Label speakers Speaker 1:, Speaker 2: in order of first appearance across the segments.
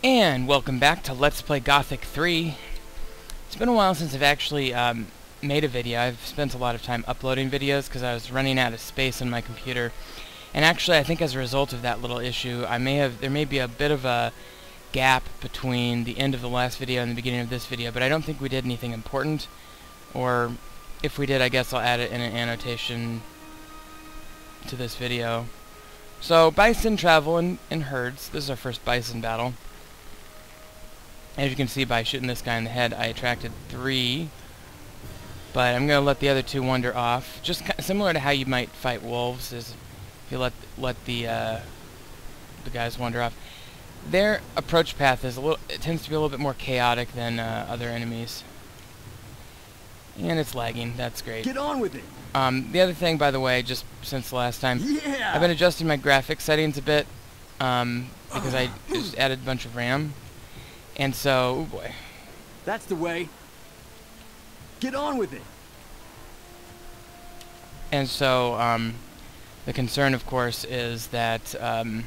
Speaker 1: And welcome back to Let's Play Gothic 3. It's been a while since I've actually made a video. I've spent a lot of time uploading videos because I was running out of space on my computer. And actually, I think as a result of that little issue, there may be a bit of a gap between the end of the last video and the beginning of this video, but I don't think we did anything important. Or if we did, I guess I'll add it in an annotation to this video. So, Bison travel in herds. This is our first Bison battle. As you can see by shooting this guy in the head, I attracted 3. But I'm going to let the other 2 wander off. Just similar to how you might fight wolves, is if you let the guys wander off. Their approach path is it tends to be a little bit more chaotic than other enemies. And it's lagging. That's great.
Speaker 2: Get on with it.
Speaker 1: The other thing, by the way, just since the last time,
Speaker 2: yeah!
Speaker 1: I've been adjusting my graphics settings a bit because I just added a bunch of RAM. And so, oh boy.
Speaker 2: That's the way. Get on with it.
Speaker 1: And so, the concern, of course, is that I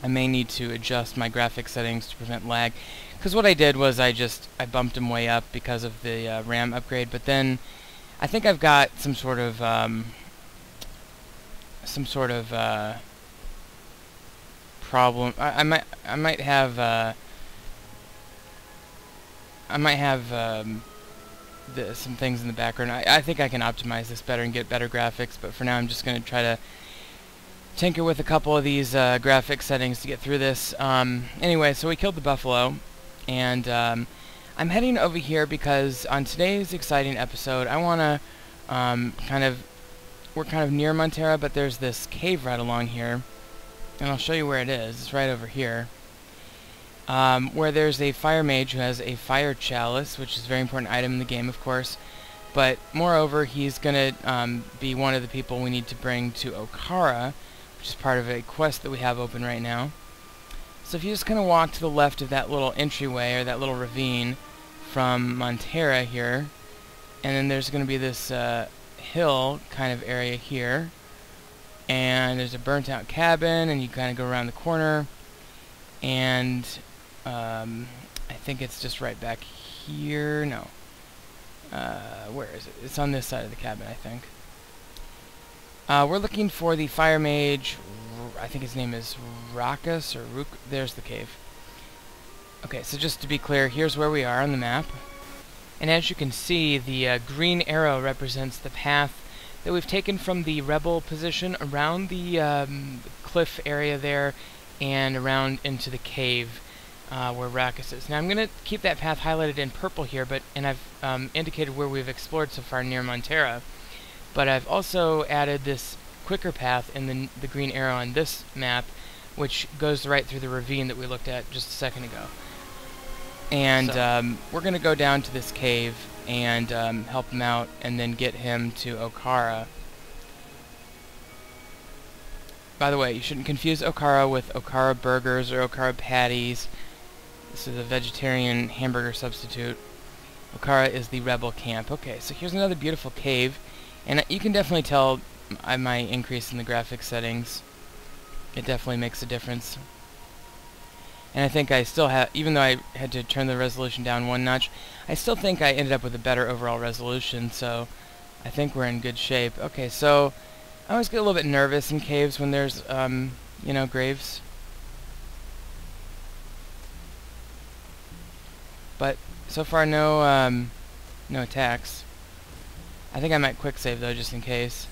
Speaker 1: may need to adjust my graphics settings to prevent lag. Because what I did was I bumped them way up because of the RAM upgrade. But then I think I've got some sort of problem. I might have some things in the background. I think I can optimize this better and get better graphics, but for now I'm just going to try to tinker with a couple of these graphic settings to get through this. Anyway, so we killed the buffalo, and I'm heading over here because on today's exciting episode I want to we're kind of near Montera, but there's this cave right along here, and I'll show you where it is. It's right over here. Where there's a firemage who has a fire chalice, which is a very important item in the game, of course. But moreover, he's going to be one of the people we need to bring to Okara, which is part of a quest that we have open right now. So if you just kind of walk to the left of that little entryway, or that little ravine from Montera here, and then there's going to be this hill kind of area here, and there's a burnt out cabin, and you kind of go around the corner, and I think it's just right back here. No. Where is it? It's on this side of the cabin, I think. We're looking for the fire mage. I think his name is Rakkus, or there's the cave. Okay, so just to be clear, here's where we are on the map. And as you can see, the green arrow represents the path that we've taken from the rebel position around the cliff area there and around into the cave where Rakkus is. Now I'm going to keep that path highlighted in purple here, and I've indicated where we've explored so far near Montera. But I've also added this quicker path in the green arrow on this map, which goes right through the ravine that we looked at just a second ago. And we're going to go down to this cave and help him out, and then get him to Okara. By the way, you shouldn't confuse Okara with Okara burgers or Okara patties. This is a vegetarian hamburger substitute. Okara is the rebel camp. Okay, so here's another beautiful cave, and you can definitely tell my increase in the graphics settings. It definitely makes a difference. And I think I still have, even though I had to turn the resolution down 1 notch, I still think I ended up with a better overall resolution, so I think we're in good shape. Okay, so I always get a little bit nervous in caves when there's, you know, graves. But so far, no attacks. I think I might quick save though, just in case.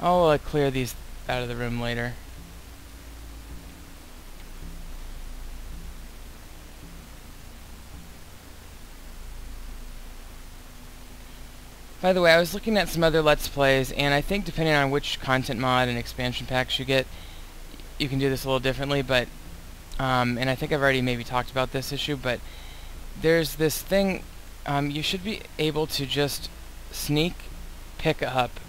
Speaker 1: I'll clear these out of the room later. By the way, I was looking at some other Let's Plays, and I think depending on which content mod and expansion packs you get, you can do this a little differently, but, and I think I've already maybe talked about this issue, but there's this thing, you should be able to just sneak pick up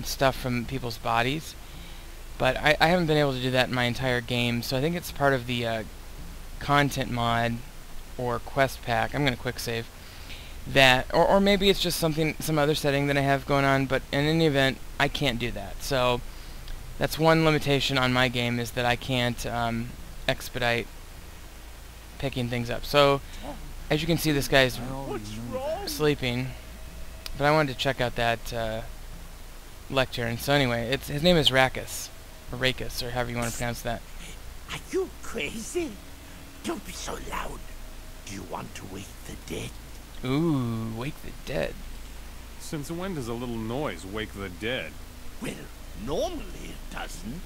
Speaker 1: stuff from people's bodies, but I haven't been able to do that in my entire game, so I think it's part of the content mod or quest pack. I'm going to quick save. That, or maybe it's just some other setting that I have going on, but in any event, I can't do that. So that's one limitation on my game, is that I can't expedite picking things up. So, as you can see, this guy's sleeping, but I wanted to check out that lectern. So anyway, his name is Rakkus, or Rakus, or however you want to pronounce that.
Speaker 3: Are you crazy? Don't be so loud. Do you want to wake the dead?
Speaker 1: Ooh, wake the dead.
Speaker 4: Since when does a little noise wake the dead?
Speaker 3: Well, normally it doesn't.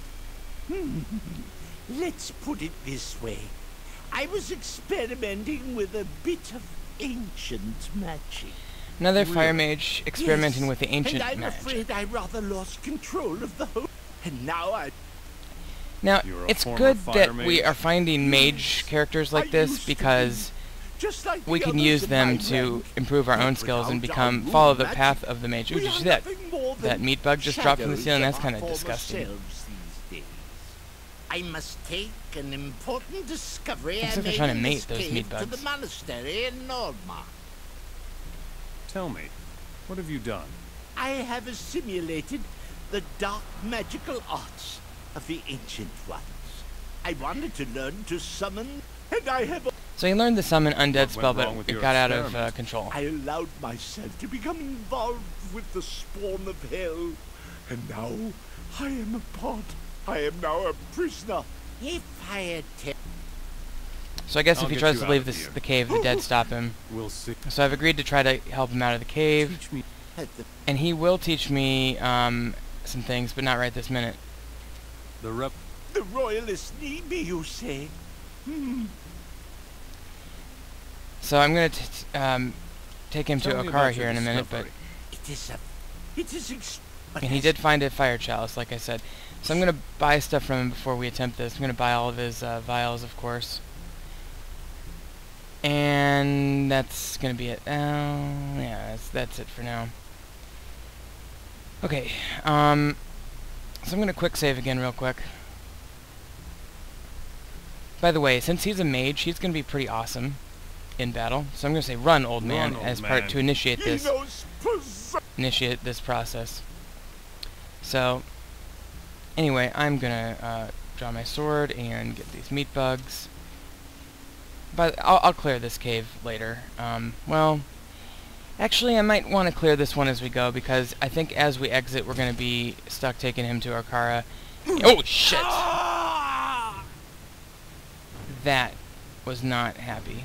Speaker 3: Let's put it this way. I was experimenting with a bit of ancient magic.
Speaker 1: Another
Speaker 4: Really?
Speaker 1: fire mage experimenting
Speaker 3: Yes,
Speaker 1: with the ancient
Speaker 3: and I'm
Speaker 1: magic.
Speaker 3: afraid I rather lost control of the whole. And now
Speaker 1: Now,
Speaker 4: You're a
Speaker 1: it's
Speaker 4: former
Speaker 1: good
Speaker 4: fire
Speaker 1: that we
Speaker 4: mage?
Speaker 1: are finding mage characters like
Speaker 3: I
Speaker 1: this
Speaker 3: used to
Speaker 1: because
Speaker 3: just like
Speaker 1: we
Speaker 3: the
Speaker 1: can
Speaker 3: others
Speaker 1: use
Speaker 3: in
Speaker 1: them
Speaker 3: my
Speaker 1: to
Speaker 3: rank,
Speaker 1: improve our
Speaker 3: but
Speaker 1: own skills and
Speaker 3: without our
Speaker 1: follow
Speaker 3: rune
Speaker 1: the
Speaker 3: magic,
Speaker 1: path of the mage. Ooh,
Speaker 3: we
Speaker 1: did you
Speaker 3: are
Speaker 1: see that?
Speaker 3: nothing more
Speaker 1: That
Speaker 3: than
Speaker 1: meat bug just dropped from the
Speaker 3: shadows
Speaker 1: ceiling?
Speaker 3: of
Speaker 1: That's
Speaker 3: our
Speaker 1: kind of
Speaker 3: former
Speaker 1: disgusting.
Speaker 3: selves these days. I must take an important discovery
Speaker 1: Looks
Speaker 3: I
Speaker 1: like they're
Speaker 3: made
Speaker 1: trying to
Speaker 3: in
Speaker 1: mate
Speaker 3: this
Speaker 1: those
Speaker 3: cave
Speaker 1: meat
Speaker 3: to the
Speaker 1: bugs.
Speaker 3: monastery in Norma.
Speaker 4: Tell me, what have you done?
Speaker 3: I have assimilated the dark magical arts of the ancient ones. I wanted to learn to summon, and I have.
Speaker 1: So he learned the summon undead
Speaker 4: What
Speaker 1: spell,
Speaker 4: went wrong
Speaker 1: but
Speaker 4: with
Speaker 1: it
Speaker 4: your
Speaker 1: got out of
Speaker 4: experiment?
Speaker 1: control.
Speaker 3: I allowed myself to become involved with the spawn of hell, and now I am a part. I am now a prisoner. If I attempt.
Speaker 1: So I guess
Speaker 4: I'll
Speaker 1: if he
Speaker 4: get
Speaker 1: tries
Speaker 4: you
Speaker 1: to
Speaker 4: out
Speaker 1: leave
Speaker 4: of here.
Speaker 1: the cave, the dead stop him.
Speaker 4: We'll see.
Speaker 1: So I've agreed to try to help him out of the cave,
Speaker 4: Teach me.
Speaker 1: and he will teach me some things, but not right this minute.
Speaker 4: The rep.
Speaker 3: The royalists need me, you say?
Speaker 1: So I'm going to take him to
Speaker 4: Tell me
Speaker 1: Okara
Speaker 4: about
Speaker 1: here
Speaker 4: your
Speaker 1: in a minute, but
Speaker 4: discovery.
Speaker 3: It is but
Speaker 1: and he
Speaker 3: as-
Speaker 1: did find a fire chalice, like I said. So I'm going to buy stuff from him before we attempt this. I'm going to buy all of his vials, of course. And that's going to be it. Yeah, that's it for now. Okay, so I'm going to quick save again real quick. By the way, since he's a mage, he's going to be pretty awesome in battle. So I'm going to say run, old man,
Speaker 4: Run, old
Speaker 1: as part
Speaker 4: man.
Speaker 1: to initiate
Speaker 3: He
Speaker 1: this.
Speaker 3: knows
Speaker 1: Initiate this process. So, anyway, I'm gonna draw my sword and get these meat bugs. But I'll clear this cave later. Well, actually, I might want to clear this one as we go because I think as we exit, we're gonna be stuck taking him to Okara. Oh shit! That was not happy.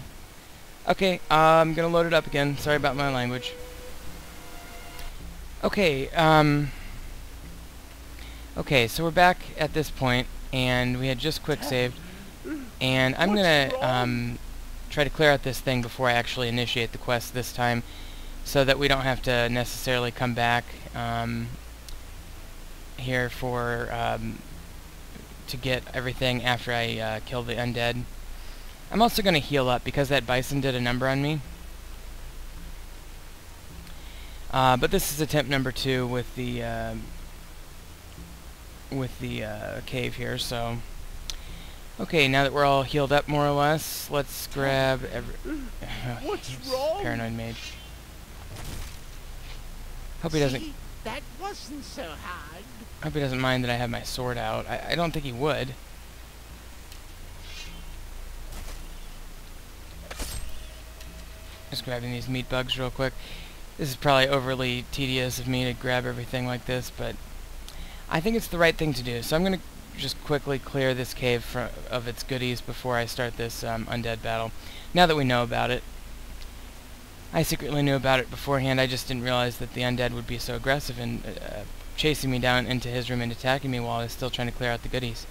Speaker 1: Okay, I'm gonna load it up again. Sorry about my language. Okay, okay, so we're back at this point, and we had just quick saved, and I'm gonna try to clear out this thing before I actually initiate the quest this time, so that we don't have to necessarily come back here for to get everything after I kill the undead. I'm also gonna heal up because that Bison did a number on me. But this is attempt number 2 with the cave here. So, okay, now that we're all healed up more or less, let's grab
Speaker 3: What's wrong?
Speaker 1: Paranoid mage. Hope he doesn't.
Speaker 3: See, that wasn't so hard.
Speaker 1: Hope he doesn't mind that I have my sword out. I don't think he would. Just grabbing these meat bugs real quick. This is probably overly tedious of me to grab everything like this, but I think it's the right thing to do. So I'm going to just quickly clear this cave of its goodies before I start this undead battle. Now that we know about it. I secretly knew about it beforehand, I just didn't realize that the undead would be so aggressive and chasing me down into his room and attacking me while I was still trying to clear out the goodies.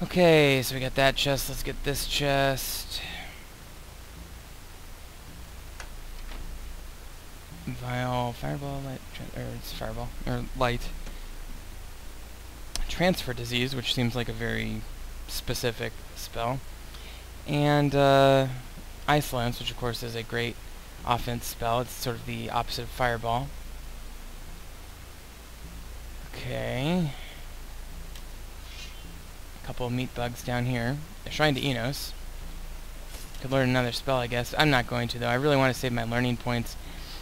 Speaker 1: Okay, so we got that chest. Let's get this chest. Vial, fireball, light, or it's fireball, or light. Transfer disease, which seems like a very specific spell. And ice lance, which of course is a great offense spell. It's sort of the opposite of fireball. Okay. A couple of meat bugs down here. A shrine to Enos. Could learn another spell, I guess. I'm not going to, though. I really want to save my learning points.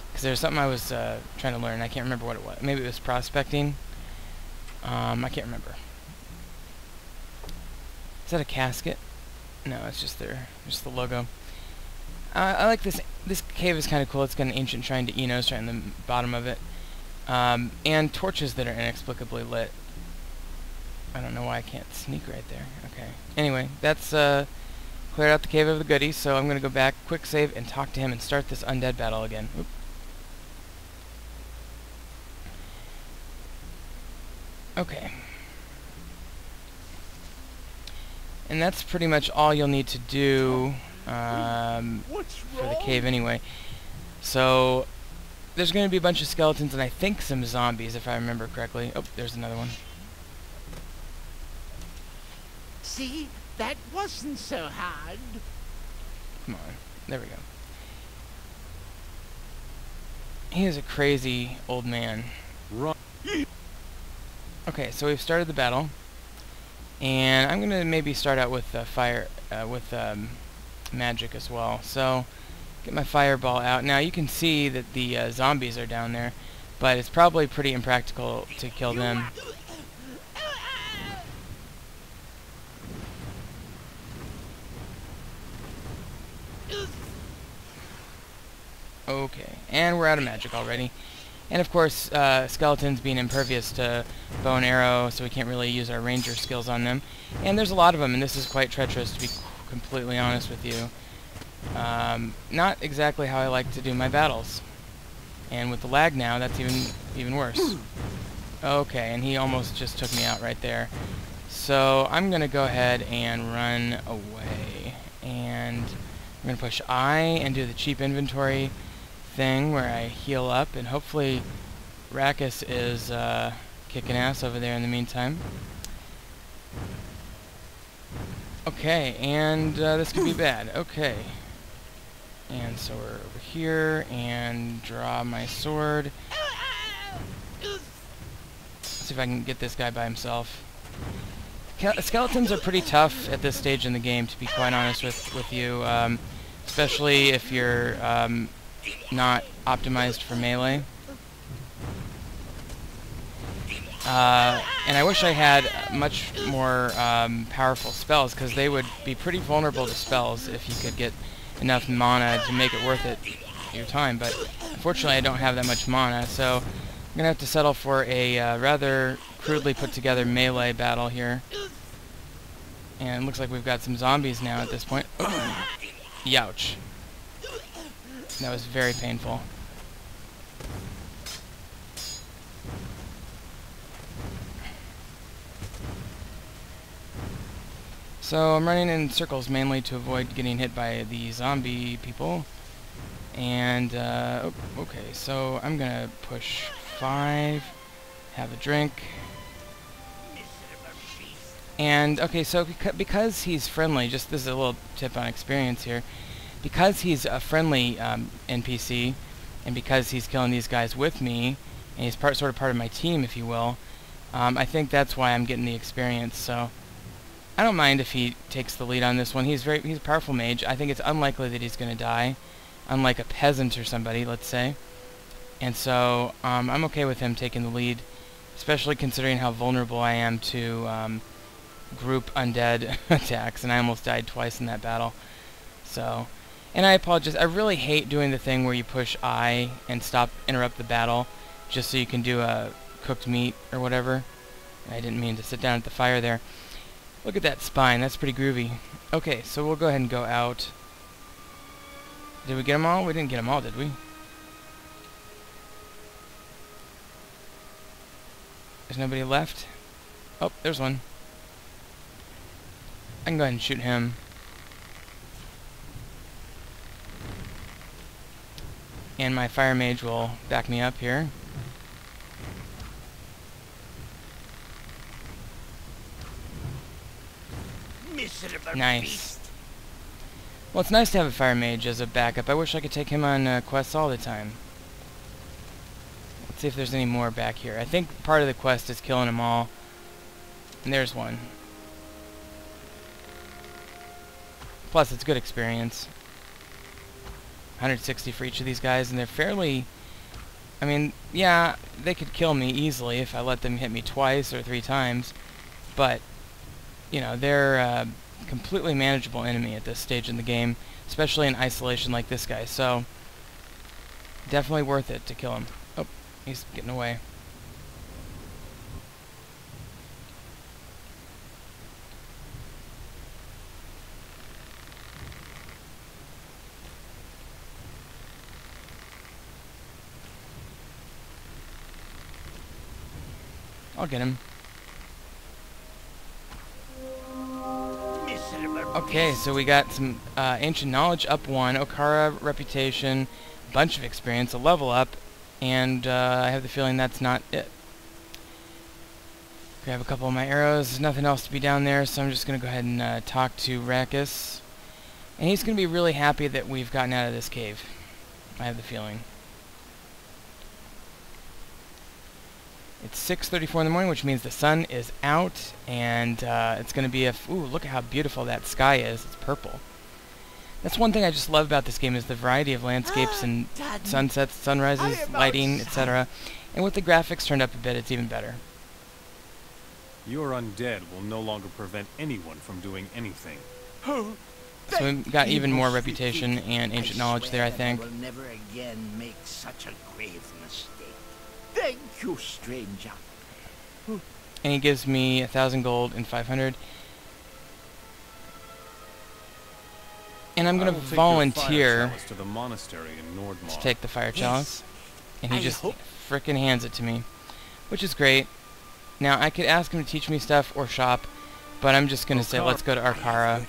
Speaker 1: Because there's something I was trying to learn. I can't remember what it was. Maybe it was prospecting. I can't remember. Is that a casket? No, it's just the logo. I like this. This cave is kind of cool. It's got an ancient shrine to Enos right in the bottom of it. And torches that are inexplicably lit. I don't know why I can't sneak right there. Okay. Anyway, that's cleared out the Cave of the Goodies, so I'm going to go back, quick save, and talk to him and start this undead battle again. Oop. Okay. And that's pretty much all you'll need to do for the cave anyway. So, there's going to be a bunch of skeletons and I think some zombies, if I remember correctly. Oh, there's another one.
Speaker 3: See? That wasn't so hard.
Speaker 1: Come on. There we go. He is a crazy old man.
Speaker 4: Run.
Speaker 1: Okay, so we've started the battle. And I'm going to maybe start out with magic as well. So, get my fireball out. Now, you can see that the zombies are down there, but it's probably pretty impractical to kill them. Okay, and we're out of magic already. And of course, skeletons being impervious to bow and arrow, so we can't really use our ranger skills on them. And there's a lot of them, and this is quite treacherous, to be completely honest with you. Not exactly how I like to do my battles. And with the lag now, that's even worse. Okay, and he almost just took me out right there. So I'm going to go ahead and run away. And I'm going to push I and do the cheap inventory thing where I heal up, and hopefully Rakkus is kicking ass over there in the meantime. Okay, and this could be bad. Okay. And so we're over here, and draw my sword. Let's see if I can get this guy by himself. Skeletons are pretty tough at this stage in the game, to be quite honest with you, especially if you're not optimized for melee. And I wish I had much more powerful spells, because they would be pretty vulnerable to spells if you could get enough mana to make it worth it your time. But unfortunately I don't have that much mana, so I'm going to have to settle for a rather crudely put together melee battle here. And it looks like we've got some zombies now at this point. Oh. Youch. That was very painful. So I'm running in circles mainly to avoid getting hit by the zombie people. And, oh, okay, so I'm gonna push 5, have a drink. And, okay, so because he's friendly, just this is a little tip on experience here, because he's a friendly NPC, and because he's killing these guys with me, and he's sort of part of my team, if you will, I think that's why I'm getting the experience. So I don't mind if he takes the lead on this one. He's a powerful mage. I think it's unlikely that he's going to die, unlike a peasant or somebody, let's say. And so I'm okay with him taking the lead, especially considering how vulnerable I am to group undead attacks, and I almost died twice in that battle. So, and I apologize. I really hate doing the thing where you push I and interrupt the battle, just so you can do a cooked meat or whatever. I didn't mean to sit down at the fire there. Look at that spine. That's pretty groovy. Okay, so we'll go ahead and go out. Did we get them all? We didn't get them all, did we? There's nobody left? Oh, there's one. I can go ahead and shoot him. And my fire mage will back me up here. Nice. Well, it's nice to have a fire mage as a backup. I wish I could take him on quests all the time. Let's see if there's any more back here. I think part of the quest is killing them all. And there's one. Plus, it's good experience. 160 for each of these guys, and they're fairly... I mean, yeah, they could kill me easily if I let them hit me twice or 3 times, but you know, they're a completely manageable enemy at this stage in the game, especially in isolation like this guy. So definitely worth it to kill him. Oh, he's getting away. I'll get him. Okay, so we got some ancient knowledge up 1, Okara reputation, bunch of experience, a level up, and I have the feeling that's not it. Grab a couple of my arrows. There's nothing else to be down there, so I'm just going to go ahead and talk to Rakkus. And he's going to be really happy that we've gotten out of this cave. I have the feeling. It's 6:34 in the morning, which means the sun is out, and it's going to be a... Ooh, look at how beautiful that sky is. It's purple. That's one thing I just love about this game, is the variety of landscapes and sunsets, sunrises, lighting, etc. And with the graphics turned up a bit, it's even better.
Speaker 4: Your undead will no longer prevent anyone from doing anything.
Speaker 3: Oh,
Speaker 1: So we've got even more reputation and ancient knowledge there, I think.
Speaker 3: I will never again make such a grave mistake. Thank you, stranger.
Speaker 1: And he gives me 1,000 gold and 500. And I'm going to volunteer
Speaker 4: to the monastery in Nordmark.
Speaker 1: to take the fire chalice. And he
Speaker 3: I
Speaker 1: just
Speaker 3: hope-
Speaker 1: frickin' hands it to me, which is great. Now, I could ask him to teach me stuff or shop, but I'm just going to say, let's go to Okara.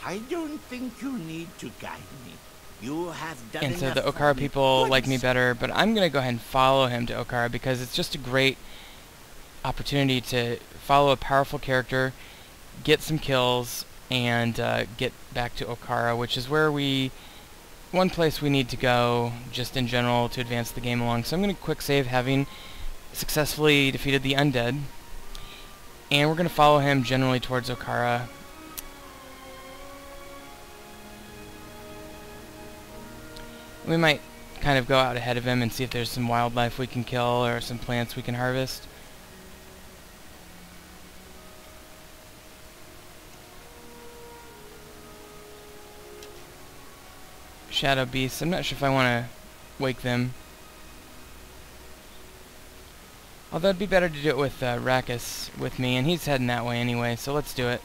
Speaker 3: I don't think you need to guide me. You have done
Speaker 1: And so
Speaker 3: enough
Speaker 1: the
Speaker 3: for
Speaker 1: Okara
Speaker 3: me
Speaker 1: people like me
Speaker 3: once.
Speaker 1: better, but I'm going to go ahead and follow him to Okara because it's just a great opportunity to follow a powerful character, get some kills, and get back to Okara, which is where one place we need to go just in general to advance the game along. So I'm going to quick save, having successfully defeated the undead, and we're going to follow him generally towards Okara. We might kind of go out ahead of him and see if there's some wildlife we can kill or some plants we can harvest. Shadow beasts. I'm not sure if I want to wake them. Although it'd be better to do it with Rakkus with me, and he's heading that way anyway, so let's do it.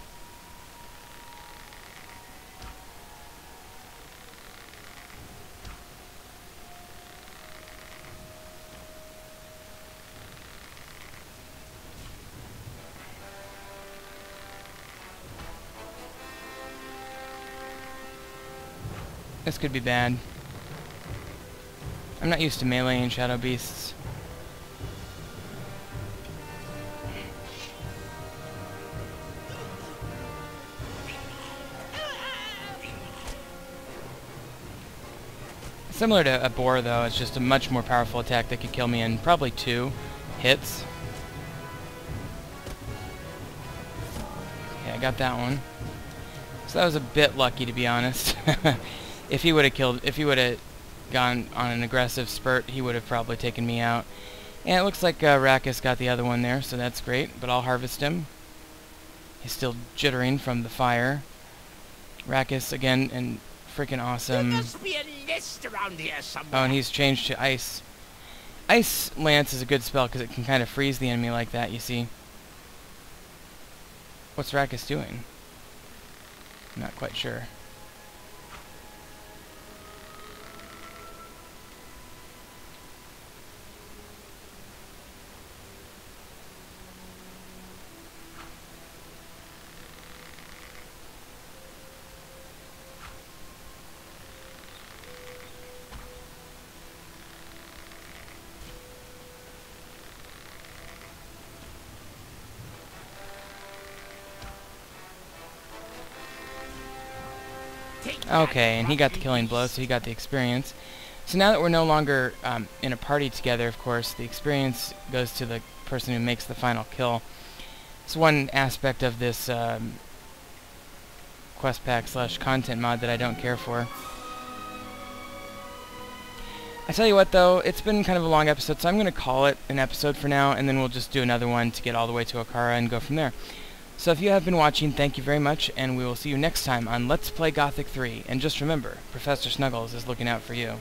Speaker 1: This could be bad. I'm not used to meleeing shadow beasts. Similar to a boar, though, it's just a much more powerful attack that could kill me in probably 2 hits. Okay, I got that one. So that was a bit lucky, to be honest. If he would have gone on an aggressive spurt, he would have probably taken me out. And it looks like Rakkus got the other one there, so that's great, but I'll harvest him. He's still jittering from the fire. Rakkus, again, and freaking awesome.
Speaker 3: There must be a list around here somewhere.
Speaker 1: Oh, and he's changed to ice. Ice Lance is a good spell because it can kind of freeze the enemy like that, you see. What's Rakkus doing? I'm not quite sure. Okay, and he got the killing blow, so he got the experience. So now that we're no longer in a party together, of course, the experience goes to the person who makes the final kill. It's one aspect of this quest pack / content mod that I don't care for. I tell you what, though, it's been kind of a long episode, so I'm going to call it an episode for now, and then we'll just do another one to get all the way to Okara and go from there. So if you have been watching, thank you very much, and we will see you next time on Let's Play Gothic 3. And just remember, Professor Snuggles is looking out for you.